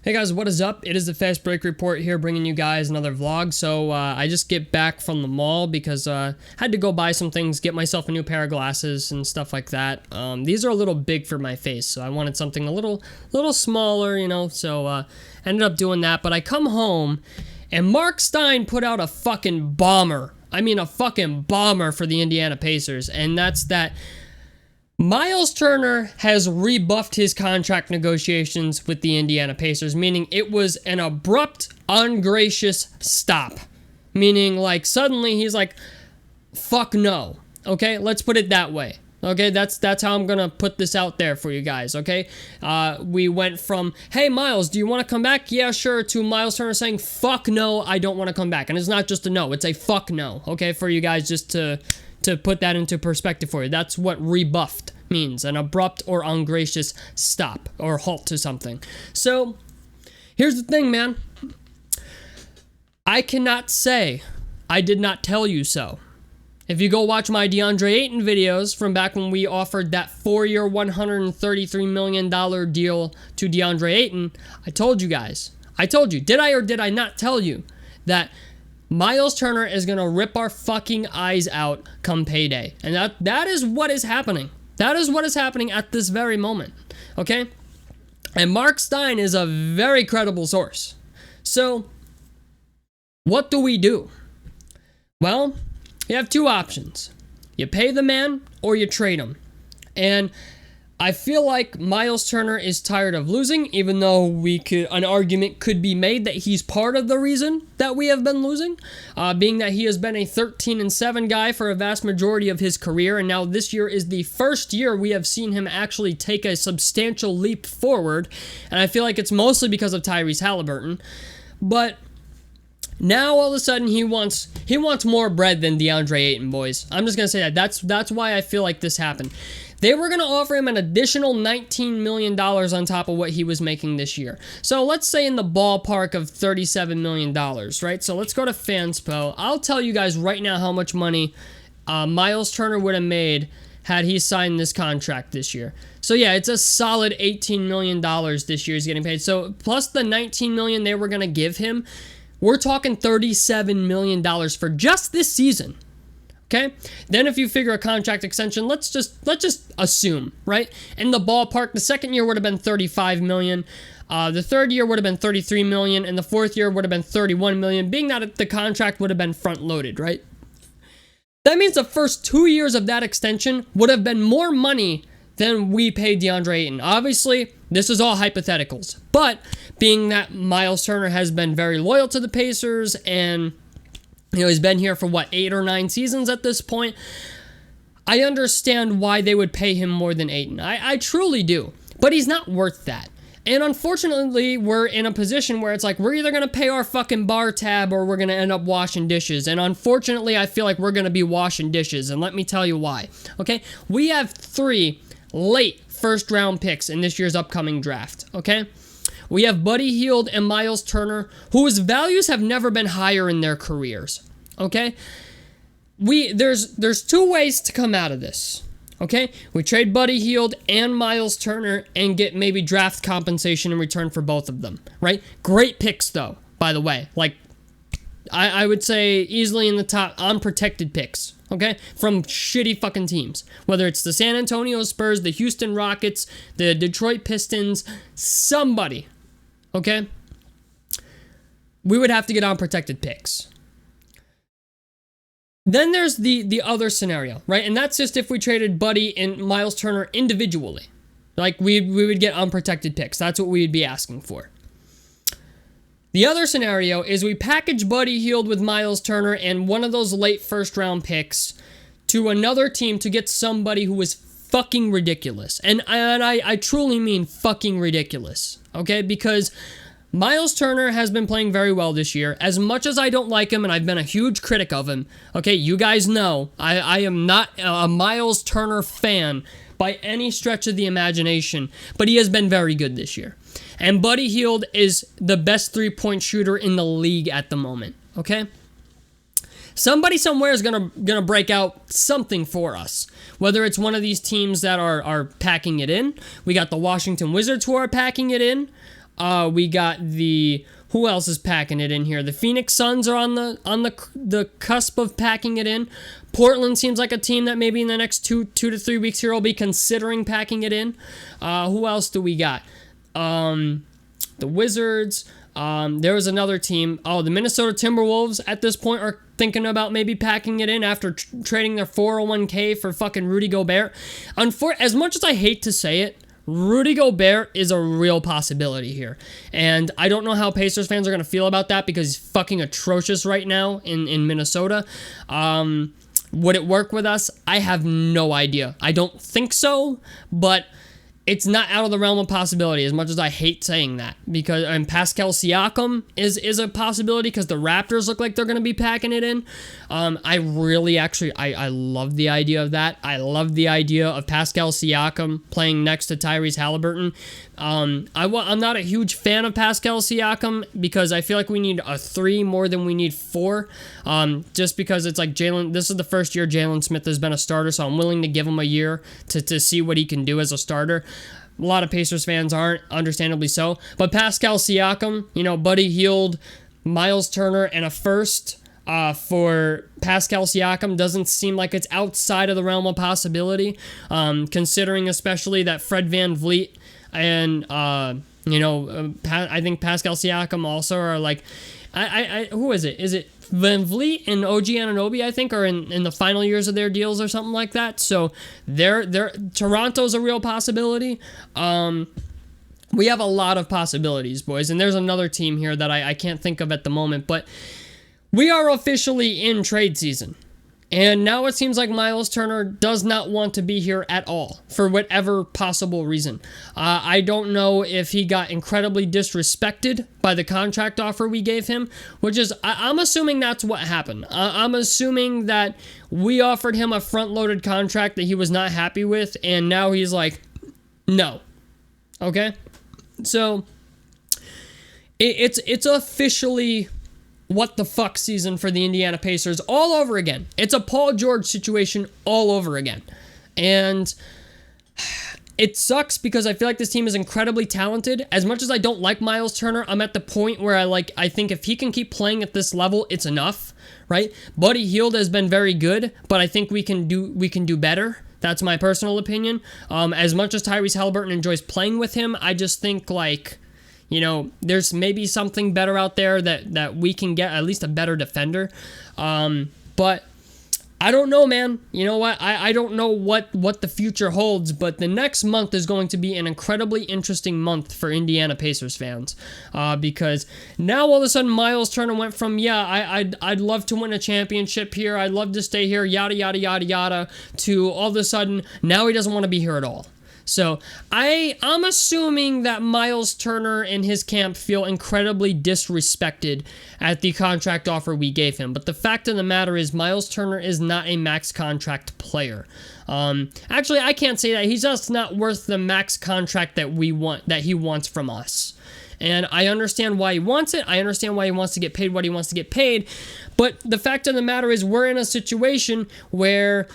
Hey guys, what is up? It is the Fast Break Report here, bringing you guys another vlog. So I just get back from the mall because I had to go buy some things, get myself a new pair of glasses and stuff like that. These are a little big for my face, so I wanted something a little smaller, you know. So ended up doing that. But I come home, and Mark Stein put out a fucking bomber. I mean, a fucking bomber for the Indiana Pacers, and that's that. Myles Turner has rebuffed his contract negotiations with the Indiana Pacers, meaning it was an abrupt, ungracious stop. Meaning, like, suddenly he's like, fuck no. Okay, let's put it that way. Okay, that's how I'm gonna put this out there for you guys, okay? We went from, hey, Myles, do you want to come back? Yeah, sure, to Myles Turner saying, fuck no, I don't want to come back. And it's not just a no, it's a fuck no, okay, for you guys just to put that into perspective for you. That's what rebuffed means, an abrupt or ungracious stop or halt to something. So, here's the thing, man. I cannot say I did not tell you so. If you go watch my DeAndre Ayton videos from back when we offered that 4-year, $133 million deal to DeAndre Ayton, I told you guys. I told you. Did I or did I not tell you that Myles Turner is going to rip our fucking eyes out come payday? And that is what is happening. That is what is happening at this very moment. Okay? And Mark Stein is a very credible source. So, what do we do? Well, you have two options. You pay the man or you trade him. And I feel like Myles Turner is tired of losing, even though an argument could be made that he's part of the reason that we have been losing, being that he has been a 13-7 guy for a vast majority of his career, and now this year is the first year we have seen him actually take a substantial leap forward, and I feel like it's mostly because of Tyrese Halliburton, but now all of a sudden he wants more bread than DeAndre Ayton, boys. I'm just gonna say that. That's why I feel like this happened. They were going to offer him an additional $19 million on top of what he was making this year. So let's say in the ballpark of $37 million, right? So let's go to Fanspo. I'll tell you guys right now how much money Myles Turner would have made had he signed this contract this year. So yeah, it's a solid $18 million this year he's getting paid. So plus the $19 million they were going to give him, we're talking $37 million for just this season. Okay? Then if you figure a contract extension, let's just assume, right? In the ballpark, the second year would have been $35 million. The third year would have been $33 million, and the fourth year would have been $31 million, being that the contract would have been front-loaded, right? That means the first 2 years of that extension would have been more money than we paid DeAndre Ayton. Obviously, this is all hypotheticals. But being that Myles Turner has been very loyal to the Pacers and he's been here for, 8 or 9 seasons at this point, I understand why they would pay him more than Ayton. I truly do. But he's not worth that. And unfortunately, we're in a position where it's like, we're either going to pay our fucking bar tab or we're going to end up washing dishes. And unfortunately, I feel like we're going to be washing dishes. And let me tell you why. Okay? We have 3 late first-round picks in this year's upcoming draft. Okay? We have Buddy Hield and Myles Turner, whose values have never been higher in their careers. Okay? There's 2 ways to come out of this. Okay? We trade Buddy Hield and Myles Turner and get maybe draft compensation in return for both of them. Right? Great picks, though, by the way. Like, I would say easily in the top unprotected picks. Okay? From shitty fucking teams. Whether it's the San Antonio Spurs, the Houston Rockets, the Detroit Pistons, somebody. Okay? We would have to get unprotected picks. Then there's the other scenario, right? And that's just if we traded Buddy and Myles Turner individually. Like, we would get unprotected picks. That's what we'd be asking for. The other scenario is we package Buddy Hield with Myles Turner and one of those late first-round picks to another team to get somebody who is fucking ridiculous. And I truly mean fucking ridiculous, okay? Because Myles Turner has been playing very well this year. As much as I don't like him, and I've been a huge critic of him, okay, you guys know, I am not a Myles Turner fan by any stretch of the imagination, but he has been very good this year. And Buddy Hield is the best three-point shooter in the league at the moment, okay? Somebody somewhere is gonna break out something for us. Whether it's one of these teams that are packing it in. We got the Washington Wizards who are packing it in. We got who else is packing it in here? The Phoenix Suns are on the cusp of packing it in. Portland seems like a team that maybe in the next two to 3 weeks here will be considering packing it in. Who else do we got? The Wizards. There was another team. Oh, the Minnesota Timberwolves at this point are thinking about maybe packing it in after trading their 401k for fucking Rudy Gobert. As much as I hate to say it, Rudy Gobert is a real possibility here. And I don't know how Pacers fans are going to feel about that because he's fucking atrocious right now in Minnesota. Would it work with us? I have no idea. I don't think so, but it's not out of the realm of possibility, as much as I hate saying that, because Pascal Siakam is a possibility because the Raptors look like they're going to be packing it in. I love the idea of that. I love the idea of Pascal Siakam playing next to Tyrese Halliburton. I'm not a huge fan of Pascal Siakam because I feel like we need a 3 more than we need 4. Just because it's like this is the first year Jalen Smith has been a starter, so I'm willing to give him a year to see what he can do as a starter. A lot of Pacers fans aren't, understandably so. But Pascal Siakam, Buddy Hield, Myles Turner, and a first for Pascal Siakam doesn't seem like it's outside of the realm of possibility, considering especially that Fred VanVleet and I think Pascal Siakam also are like, who is it? Is it VanVleet and OG Anunoby, I think, are in the final years of their deals or something like that. So Toronto's a real possibility. We have a lot of possibilities, boys. And there's another team here that I can't think of at the moment. But we are officially in trade season. And now it seems like Myles Turner does not want to be here at all for whatever possible reason. I don't know if he got incredibly disrespected by the contract offer we gave him, which is, I'm assuming that's what happened. I'm assuming that we offered him a front-loaded contract that he was not happy with, and now he's like, no. Okay? So, it's officially what the fuck season for the Indiana Pacers all over again. It's a Paul George situation all over again. And it sucks because I feel like this team is incredibly talented. As much as I don't like Myles Turner, I'm at the point where I think if he can keep playing at this level, it's enough, right? Buddy Hield has been very good, but I think we can do better. That's my personal opinion. As much as Tyrese Halliburton enjoys playing with him, I just think there's maybe something better out there that we can get, at least a better defender. But I don't know, man. You know what? I don't know what the future holds, but the next month is going to be an incredibly interesting month for Indiana Pacers fans. Because now all of a sudden Myles Turner went from, I'd love to win a championship here, I'd love to stay here, yada, yada, yada, yada, to all of a sudden now he doesn't want to be here at all. So I'm assuming that Myles Turner and his camp feel incredibly disrespected at the contract offer we gave him. But the fact of the matter is Myles Turner is not a max contract player. Actually, I can't say that. He's just not worth the max contract that he wants from us. And I understand why he wants it. I understand why he wants to get paid what he wants to get paid. But the fact of the matter is we're in a situation where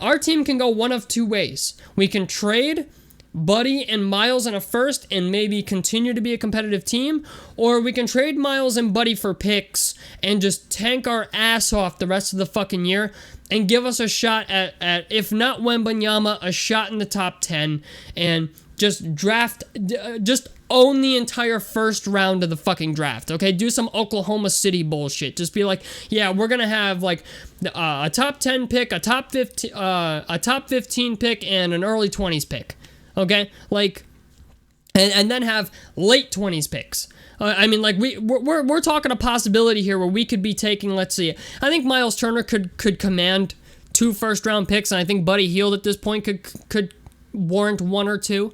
our team can go one of two ways. We can trade Buddy and Myles in a first and maybe continue to be a competitive team, or we can trade Myles and Buddy for picks and just tank our ass off the rest of the fucking year and give us a shot at if not Wembanyama, a shot in the top 10 and just own the entire first round of the fucking draft, okay? Do some Oklahoma City bullshit. Just be like, yeah, we're gonna have like a top 10 pick, a top 15 pick, and an early 20s pick, okay? Like, and then have late 20s picks. We're talking a possibility here where we could be taking, let's see, I think Myles Turner could command 2 first-round picks, and I think Buddy Hield at this point could warrant 1 or 2.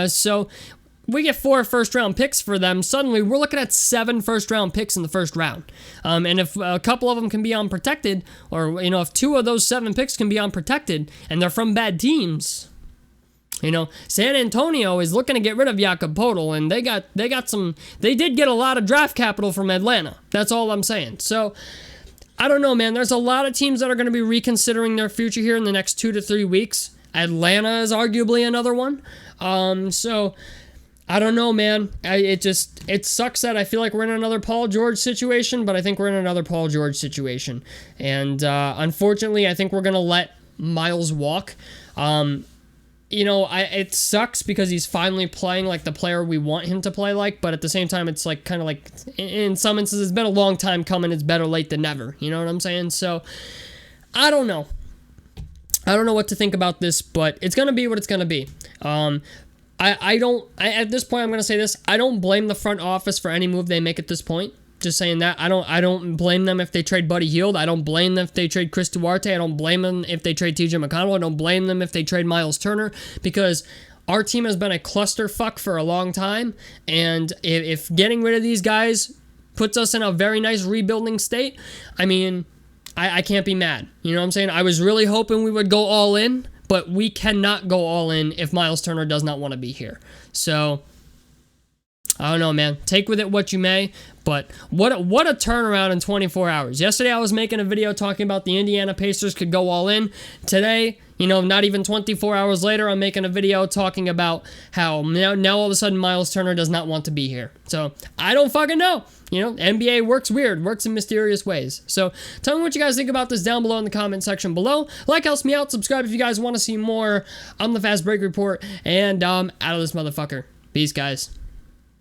So we get 4 first-round picks for them. Suddenly, we're looking at 7 first-round picks in the first round. And if a couple of them can be unprotected, or, if 2 of those 7 picks can be unprotected, and they're from bad teams, San Antonio is looking to get rid of Jakob Poeltl, and they did get a lot of draft capital from Atlanta. That's all I'm saying. So, I don't know, man. There's a lot of teams that are going to be reconsidering their future here in the next 2 to 3 weeks. Atlanta is arguably another one. So I don't know, man. It sucks that I feel like we're in another Paul George situation, but I think we're in another Paul George situation. And unfortunately, I think we're going to let Myles walk. You know, it sucks because he's finally playing like the player we want him to play like, but at the same time, it's like kind of like, in some instances, it's been a long time coming. It's better late than never. You know what I'm saying? So, I don't know. I don't know what to think about this, but it's going to be what it's going to be. At this point, I'm going to say this. I don't blame the front office for any move they make at this point. Just saying that. I don't blame them if they trade Buddy Hield. I don't blame them if they trade Chris Duarte. I don't blame them if they trade TJ McConnell. I don't blame them if they trade Myles Turner, because our team has been a clusterfuck for a long time, and if getting rid of these guys puts us in a very nice rebuilding state, I mean, I can't be mad. You know what I'm saying? I was really hoping we would go all in, but we cannot go all in if Myles Turner does not want to be here. So, I don't know, man. Take with it what you may, but what a turnaround in 24 hours. Yesterday, I was making a video talking about the Indiana Pacers could go all in. Today, you know, not even 24 hours later, I'm making a video talking about how now all of a sudden Myles Turner does not want to be here. So, I don't fucking know. You know, NBA works weird, works in mysterious ways. So, tell me what you guys think about this down below in the comment section below. Like helps me out. Subscribe if you guys want to see more. I'm the Fast Break Report, and I'm out of this motherfucker. Peace, guys.